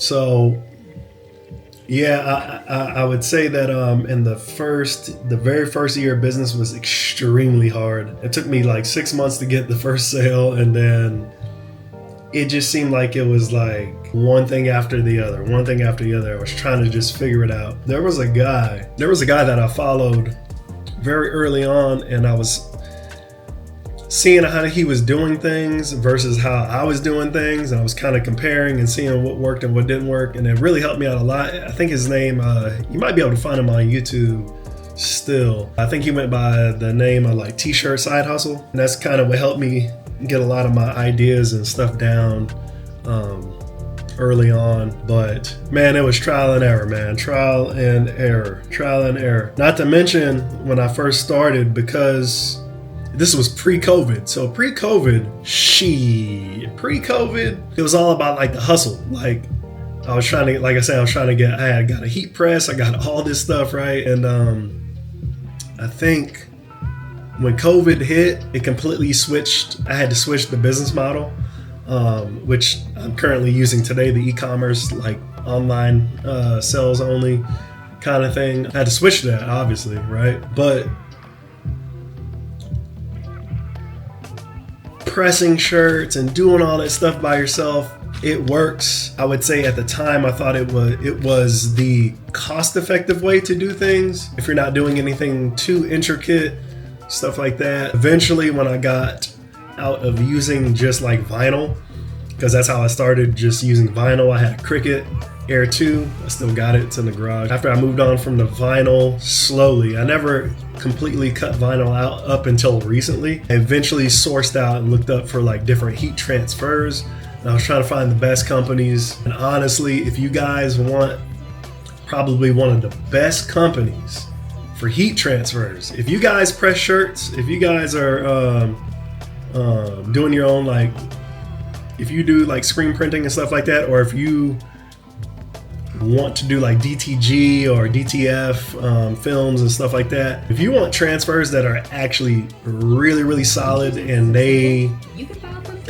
So yeah, I would say that in the very first year of business was extremely hard. It took me like 6 months to get the first sale, and then it just seemed like it was like one thing after the other, one thing after the other. I was trying to just figure it out. There was a guy that I followed very early on, and I was seeing how he was doing things versus how I was doing things, and I was kind of comparing and seeing what worked and what didn't work, and it really helped me out a lot. I think his name, you might be able to find him on YouTube still. I think he went by the name of like T-Shirt Side Hustle, and that's kind of what helped me get a lot of my ideas and stuff down early on. But man, it was trial and error, man. Trial and error. Not to mention when I first started, because this was pre-COVID. So pre-COVID, it was all about like the hustle. Like I was trying to, like I said, I got a heat press. I got all this stuff, right? And I think when COVID hit, it completely switched. I had to switch the business model, which I'm currently using today, the e-commerce, like online sales only kind of thing. I had to switch that, obviously, right? But pressing shirts and doing all that stuff by yourself, it works. I would say at the time I thought it was the cost-effective way to do things if you're not doing anything too intricate, stuff like that. Eventually, when I got out of using just like vinyl, because that's how I started, just using vinyl, I had a Cricut Air 2. I still got it. It's in the garage. After I moved on from the vinyl slowly, I never completely cut vinyl out up until recently. I eventually sourced out and looked up for like different heat transfers. And I was trying to find the best companies. And honestly, if you guys want probably one of the best companies for heat transfers, if you guys press shirts, if you guys are doing your own, like if you do like screen printing and stuff like that, or if you want to do like DTG or DTF films and stuff like that, if you want transfers that are actually really, really solid and they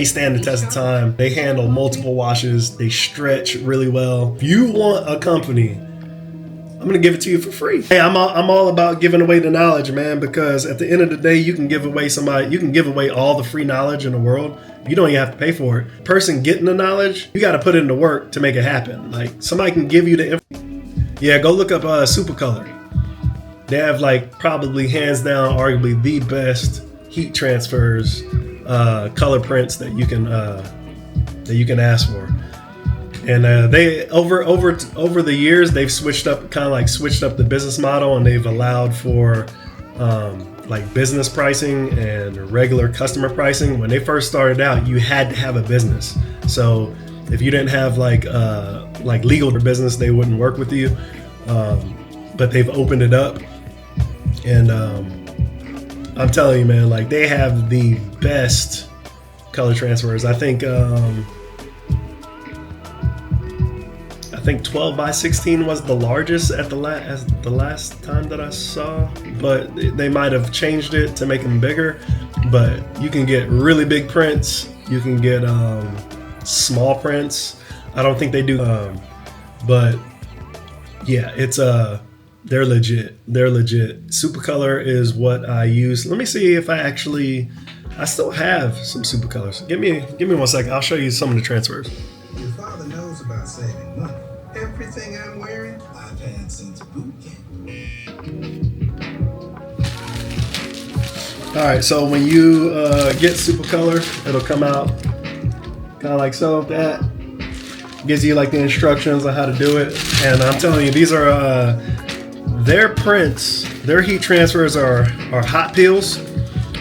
stand the test of time, they handle multiple washes, they stretch really well. If you want a company, I'm gonna give it to you for free. Hey, I'm all about giving away the knowledge, man, because at the end of the day, you can give away all the free knowledge in the world. You don't even have to pay for it. Person getting the knowledge, you got to put in the work to make it happen. Like somebody can give you the info. Yeah, go look up Supercolor. They have like probably hands down, arguably the best heat transfers, color prints that you can ask for. And they over the years, they've switched up the business model, and they've allowed for like business pricing and regular customer pricing. When they first started out, you had to have a business. So if you didn't have like legal business, they wouldn't work with you. But they've opened it up, and I'm telling you, man, like they have the best color transfers. I think 12 by 16 was the largest at the last time that I saw, but they might have changed it to make them bigger. But you can get really big prints. You can get small prints. I don't think they do, but yeah, it's they're legit. Supercolor is what I use. Let me see if I still have some Supercolors. Give me 1 second. I'll show you some of the transfers. Your father knows about saving money. Everything I'm wearing, I've had since boot camp. All right, so when you get Supercolor, it'll come out kind of like so. That gives you like the instructions on how to do it. And I'm telling you, these are their prints, their heat transfers are hot peels.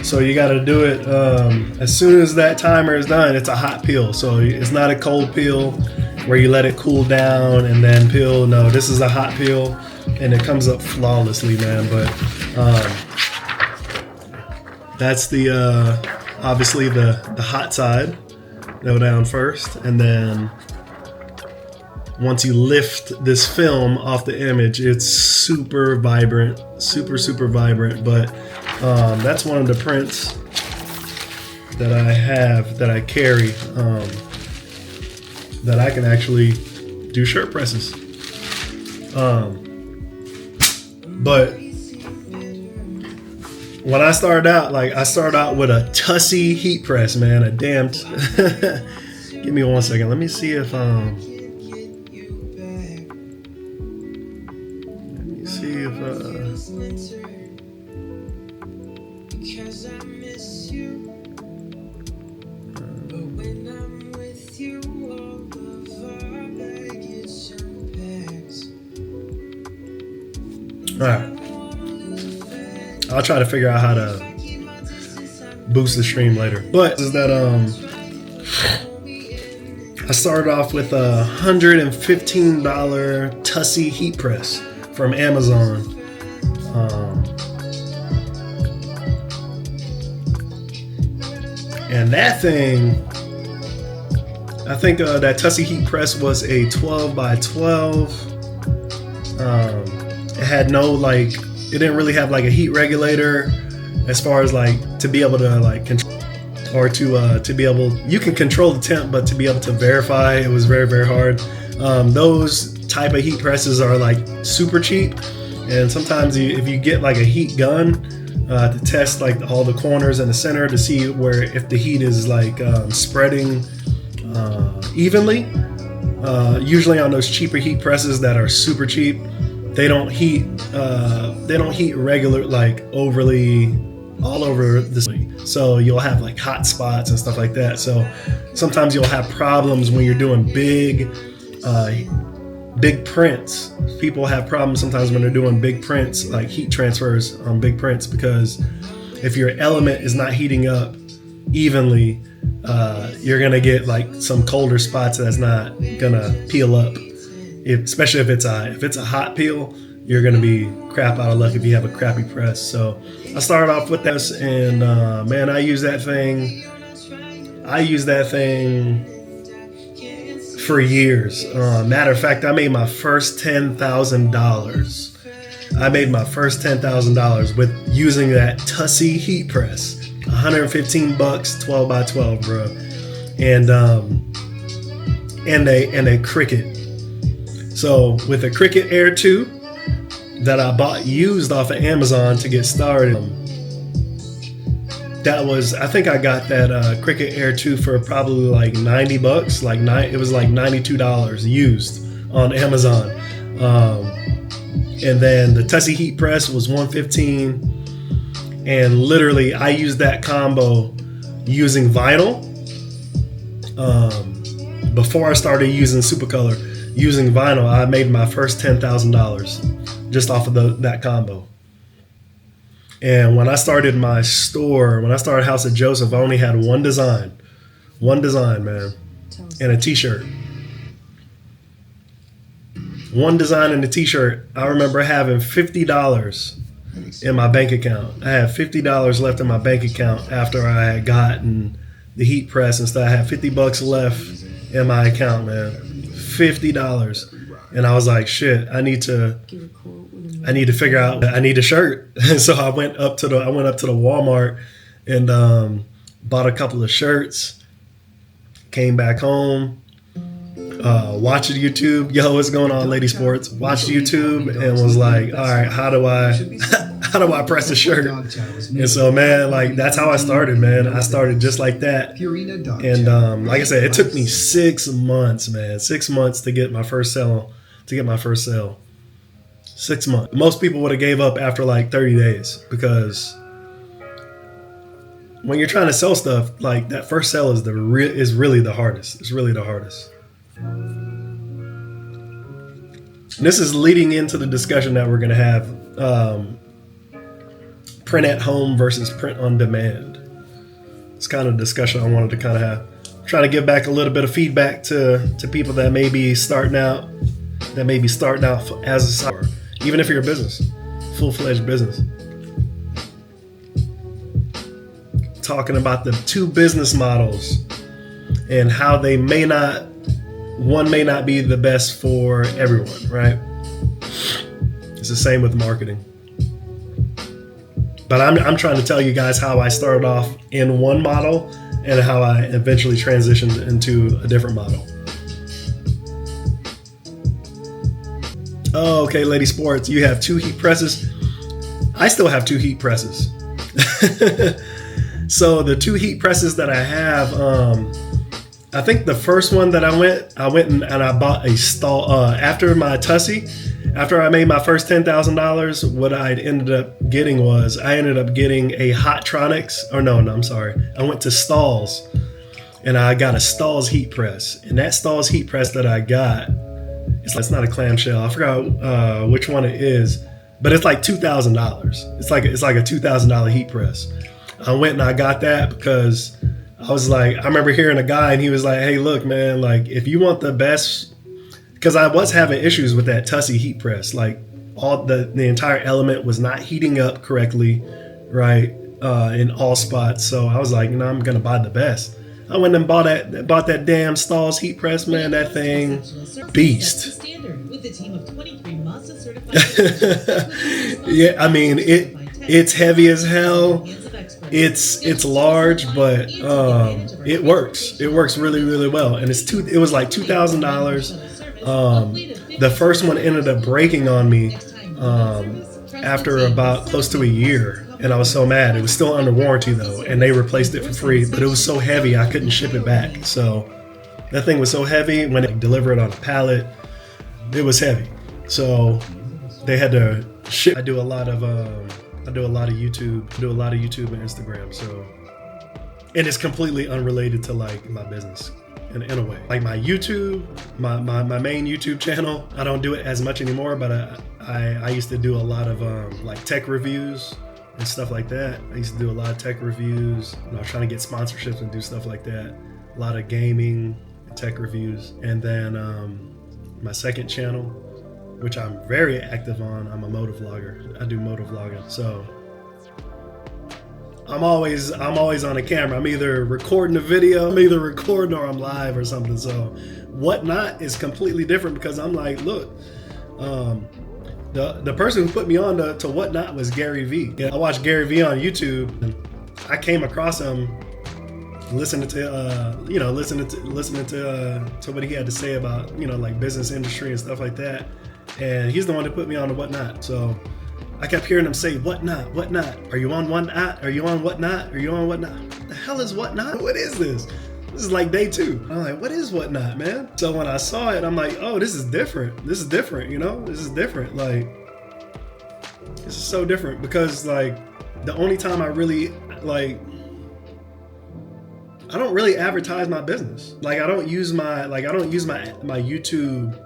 So you got to do it as soon as that timer is done. It's a hot peel, so it's not a cold peel where you let it cool down and then peel. No, this is a hot peel, and it comes up flawlessly, man. But that's the obviously the hot side. Go down first, and then once you lift this film off the image, it's super vibrant, super vibrant. But that's one of the prints that I have, that I carry, that I can actually do shirt presses. But when I started out, I started out with a Tussie heat press, man. A damn. Give me 1 second. Let me see if Let me see if all right. I'll try to figure out how to boost the stream later. But is that I started off with a $115 Tussie heat press from Amazon. And that thing, I think that Tussie heat press was a 12 by 12. It had no it didn't really have a heat regulator as far as to be able to control, or to be able, you can control the temp, but to be able to verify, it was very, very hard. Those type of heat presses are super cheap, and sometimes if you get a heat gun to test all the corners and the center to see if the heat is spreading evenly. Usually on those cheaper heat presses that are super cheap, they don't heat regular overly all over this, so you'll have hot spots and stuff like that. So sometimes you'll have problems when you're doing big prints. People have problems sometimes when they're doing big prints, heat transfers on big prints, because if your element is not heating up evenly, you're gonna get some colder spots that's not gonna peel up. Especially if it's a hot peel, you're gonna be crap out of luck if you have a crappy press. So I started off with this, and man, I use that thing for years. Matter of fact, I made my first $10,000. I made my first $10,000 with using that Tussie heat press. $115, 12 by 12, bro, and a Cricut. So with a Cricut Air 2 that I bought used off of Amazon to get started, I think I got that Cricut Air 2 for probably $90, it was $92 used on Amazon. And then the Tussie heat press was $115, and literally I used that combo using vinyl. Before I started using Supercolor, using vinyl, I made my first $10,000 just off of that combo. And when I started my store, when I started House of Joseph, I only had one design, man, and a t-shirt. One design and a t-shirt. I remember having $50 in my bank account. I had $50 left in my bank account after I had gotten the heat press and stuff. I had $50 left in my account, man. $50. And I was like, shit, I need to figure out, I need a shirt. So I went up to the Walmart and bought a couple of shirts, came back home, watched YouTube. Yo, what's going on, Lady Sports? Watched YouTube and was like, all right, how do I press a shirt? And so, man, that's how I started, man. I started just like that. And like I said, it took me 6 months, man. 6 months to get my first sale. 6 months. Most people would have gave up after 30 days, because when you're trying to sell stuff, that first sale is really the hardest. It's really the hardest. And this is leading into the discussion that we're going to have, print at home versus print on demand. It's kind of a discussion I wanted to kind of have. Trying to give back a little bit of feedback to people that may be starting out, as a side, even if you're a business, full-fledged business. Talking about the two business models and how one may not be the best for everyone, right? It's the same with marketing. But I'm trying to tell you guys how I started off in one model and how I eventually transitioned into a different model. Oh, okay, Lady Sports, you have 2 heat presses. I still have 2 heat presses. So the 2 heat presses that I have, I think the first one that I went and I bought a stall after my Tussie. After I made my first $10,000, what I ended up getting was I ended up getting a Hottronics. Or no, I'm sorry. I went to Stalls and I got a Stalls heat press. And that Stalls heat press that I got, it's not a clamshell. I forgot which one it is, but it's like $2,000. It's like a $2,000 heat press. I went and I got that because I was like, I remember hearing a guy and he was like, hey, look, man, like if you want the best. Because I was having issues with that Tussie heat press. Like all the entire element was not heating up correctly, right, in all spots. So I was like, I'm gonna buy the best. I went and bought that damn Stalls heat press, man. That thing, beast. Yeah, I mean it's heavy as hell. It's large, but it works. It works really, really well. And it was like $2,000. The first one ended up breaking on me after about close to a year, and I was so mad. It was still under warranty though, and they replaced it for free, but it was so heavy I couldn't ship it back. So that thing was so heavy when they delivered it on a pallet, it was heavy. So they had to ship. I do a lot of YouTube. I do a lot of YouTube and Instagram. So, and it's completely unrelated to like my business. In a way, like my YouTube, my main YouTube channel, I don't do it as much anymore, but I used to do a lot of like tech reviews and stuff like that. I used to do a lot of tech reviews. I was trying to get sponsorships and do stuff like that. A lot of gaming and tech reviews. And then my second channel, which I'm very active on, I'm a motovlogger. I do motovlogging. So I'm always on a camera. I'm either recording a video, or I'm live or something. So Whatnot is completely different because I'm like, look, the person who put me on to Whatnot was Gary Vee. I watched Gary Vee on YouTube and I came across him listening to what he had to say about, like business industry and stuff like that. And he's the one that put me on to Whatnot. So I kept hearing him say, Whatnot? Are you on Whatnot? Are you on Whatnot? Are you on Whatnot? What the hell is Whatnot? What is this? This is like day 2. I'm like, what is Whatnot, man? So when I saw it, I'm like, oh, this is different. This is different, This is different. Like, this is so different because, like, the only time I really, like, I don't really advertise my business. Like, I don't use my YouTube.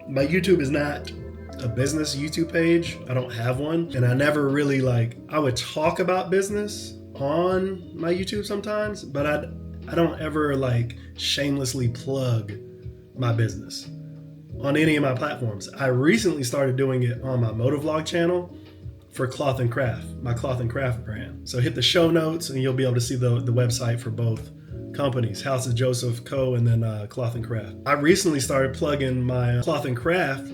My YouTube is not a business YouTube page. I don't have one. And I never really I would talk about business on my YouTube sometimes, but I don't ever shamelessly plug my business on any of my platforms. I recently started doing it on my motovlog channel for Cloth and Craft, my Cloth and Craft brand. So hit the show notes and you'll be able to see the website for both companies, House of Joseph Co. and then Cloth and Craft. I recently started plugging my Cloth and Craft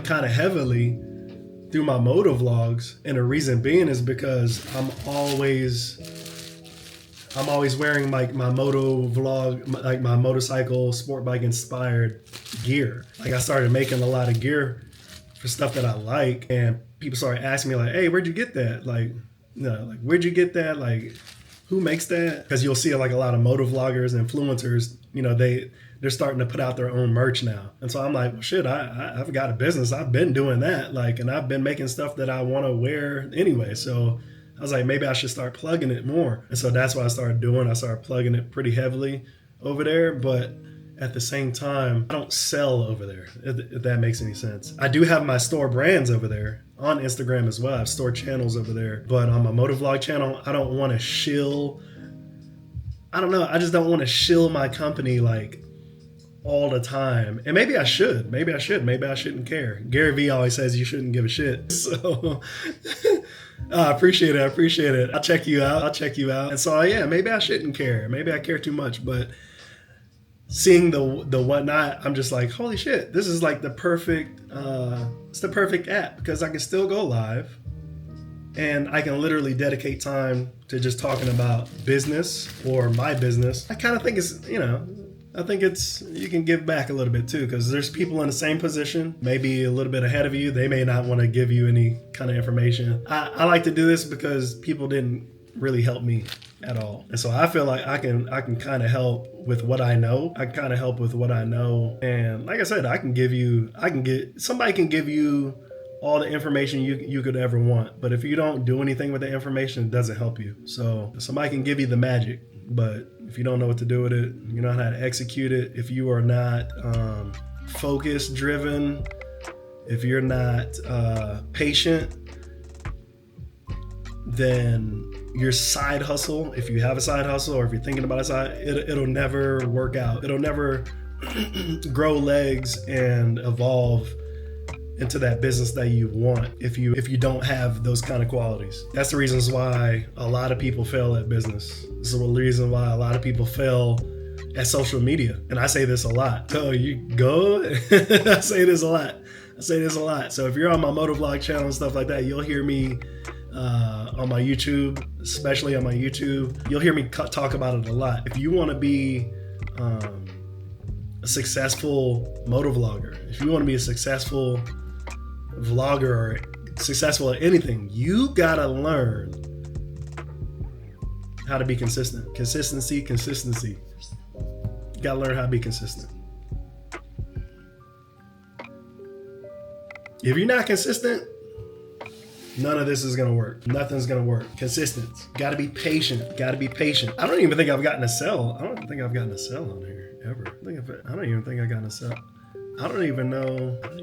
kind of heavily through my moto vlogs, and the reason being is because I'm always wearing my moto vlog, my motorcycle sport bike inspired gear. I started making a lot of gear for stuff that I like, and people started asking me hey, where'd you get that? Where'd you get that? Who makes that? Because you'll see a lot of moto vloggers and influencers, they're starting to put out their own merch now. And so I'm like, well, shit, I've got a business. I've been doing that. And I've been making stuff that I want to wear anyway. So I was like, maybe I should start plugging it more. And so that's what I started doing. I started plugging it pretty heavily over there. But at the same time, I don't sell over there, if that makes any sense. I do have my store brands over there on Instagram as well. I have store channels over there. But on my motovlog channel, I don't want to shill. I don't know. I just don't want to shill my company all the time. And maybe I should. Maybe I shouldn't care. Gary Vee always says you shouldn't give a shit. So I appreciate it. I'll check you out. And so yeah, maybe I shouldn't care. Maybe I care too much. But seeing the Whatnot, I'm just like, holy shit, this is the perfect it's the perfect app because I can still go live and I can literally dedicate time to just talking about business or my business. I kind of think it's, I think you can give back a little bit too, because there's people in the same position, maybe a little bit ahead of you. They may not want to give you any kind of information. I like to do this because people didn't really help me at all. And so I feel like I can kind of help with what I know. I kind of help with what I know. And like I said, somebody can give you all the information you could ever want. But if you don't do anything with the information, it doesn't help you. So somebody can give you the magic, but if you don't know what to do with it, you don't know how to execute it, if you are not focus driven, if you're not patient, then your side hustle, if you have a side hustle or if you're thinking about a side, it'll never work out. It'll never grow legs and evolve into that business that you want if you don't have those kind of qualities. That's the reasons why a lot of people fail at business. This is the reason why a lot of people fail at social media. And I say this a lot. So you go, I say this a lot. So if you're on my motovlog channel and stuff like that, you'll hear me on my YouTube, especially on my YouTube, you'll hear me talk about it a lot. If you want to be a successful motovlogger, if you want to be a successful vlogger or successful at anything, you gotta learn how to be consistent. Consistency. You gotta learn how to be consistent. If you're not consistent, none of this is gonna work. Nothing's gonna work. Consistent. Gotta be patient. I don't even think I've gotten a sell. I don't think I've gotten a sell on here ever. I don't even think I've gotten a sell. I don't even know how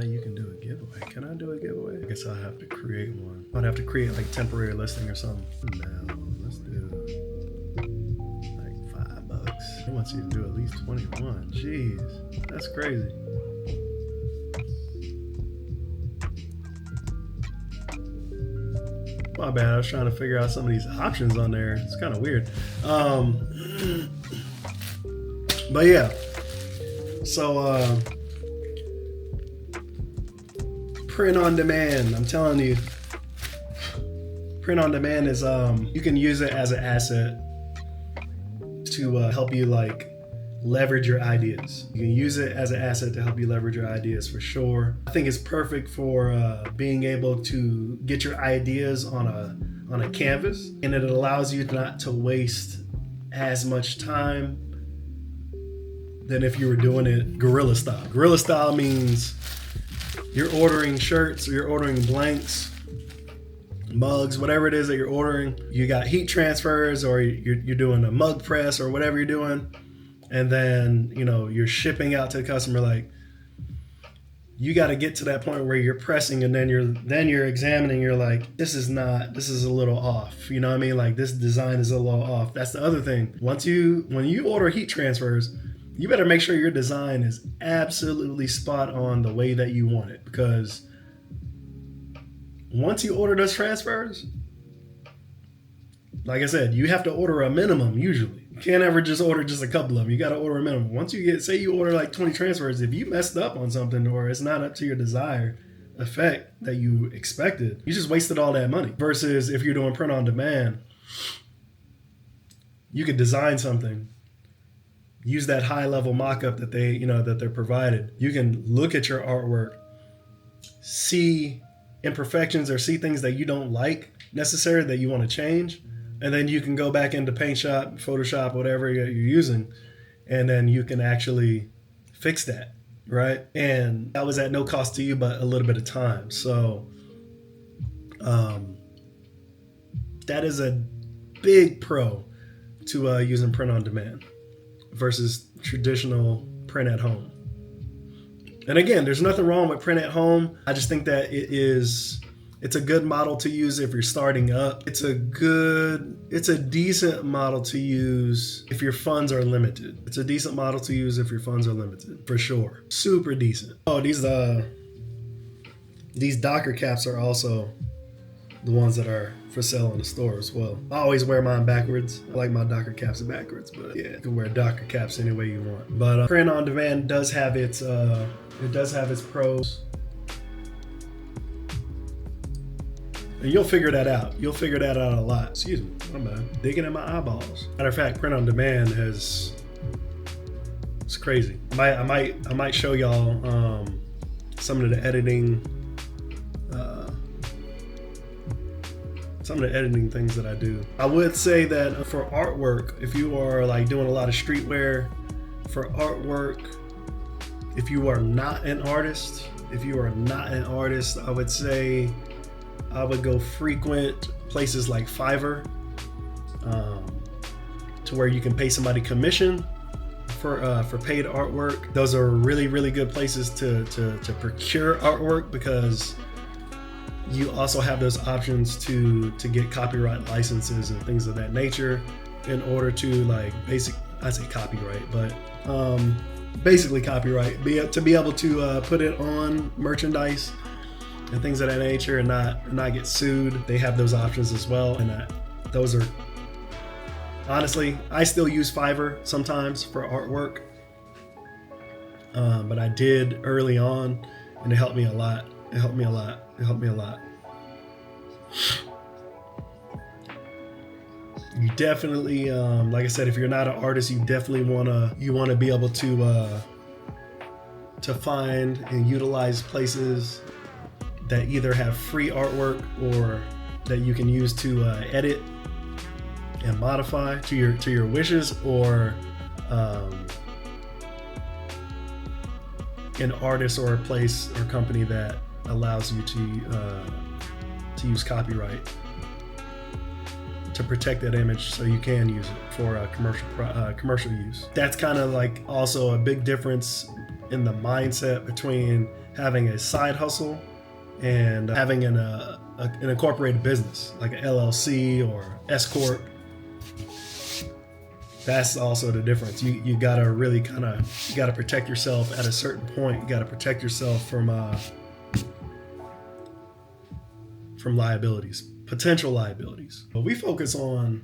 you can do a giveaway. Can I do a giveaway? I guess I'll have to create one. I'd have to create like a temporary listing or something. Now, let's do like $5. He wants you to do at least 21. Jeez, that's crazy. My bad, I was trying to figure out some of these options on there. It's kind of weird. But yeah. So, print on demand. I'm telling you, print on demand is, you can use it as an asset to help you like leverage your ideas. You can use it as an asset to help you leverage your ideas for sure. I think it's perfect for being able to get your ideas on a canvas, and it allows you not to waste as much time than if you were doing it guerrilla style. Guerrilla style means you're ordering shirts, or you're ordering blanks, mugs, whatever it is that you're ordering. You got heat transfers, or you're doing a mug press, or whatever you're doing, and then you're shipping out to the customer. Like, you got to get to that point where you're pressing, and then you're examining. You're like, this is a little off. You know what I mean? Like, this design is a little off. That's the other thing. When you order heat transfers, you better make sure your design is absolutely spot on the way that you want it, because once you order those transfers, like I said, you have to order a minimum usually. You can't ever just order just a couple of them. You got to order a minimum. Once say you order like 20 transfers, if you messed up on something or it's not up to your desired effect that you expected, you just wasted all that money. Versus if you're doing print on demand, you could design something, use that high level mock-up that they're provided. You can look at your artwork, see imperfections or see things that you don't like necessarily that you want to change, and then you can go back into Paint Shop, Photoshop, whatever you're using, and then you can actually fix that, right? And that was at no cost to you but a little bit of time. So that is a big pro to using print on demand versus traditional print at home. And again, there's nothing wrong with print at home. I just think that it's a good model to use if you're starting up. It's a decent model to use if your funds are limited. It's a decent model to use if your funds are limited, for sure. Super decent. Oh, these Docker caps are also the ones that are for sale in the store as well. I always wear mine backwards. I like my Docker caps backwards, but yeah, you can wear Docker caps any way you want. But print on demand does have its pros. And you'll figure that out. You'll figure that out a lot. Excuse me, I'm digging in my eyeballs. Matter of fact, print on demand has It's crazy. I might show y'all some of the editing things that I do. I would say that for artwork, if you are like doing a lot of streetwear, for artwork, if you are not an artist, I would say I would go frequent places like Fiverr, to where you can pay somebody commission for paid artwork. Those are really, really good places to procure artwork, because you also have those options to get copyright licenses and things of that nature in order to like basically copyright to be able to put it on merchandise and things of that nature and not get sued. They have those options as well, and those are honestly, I still use Fiverr sometimes for artwork, but I did early on, and it helped me a lot. You definitely, like I said, if you're not an artist, you definitely wanna be able to find and utilize places that either have free artwork or that you can use to edit and modify to your wishes, or an artist or a place or company that allows you to use copyright to protect that image, so you can use it for commercial use. That's kind of like also a big difference in the mindset between having a side hustle and having an incorporated business like an LLC or S corp. That's also the difference. You gotta really you gotta protect yourself at a certain point. You gotta protect yourself from liabilities, potential liabilities. But we focus on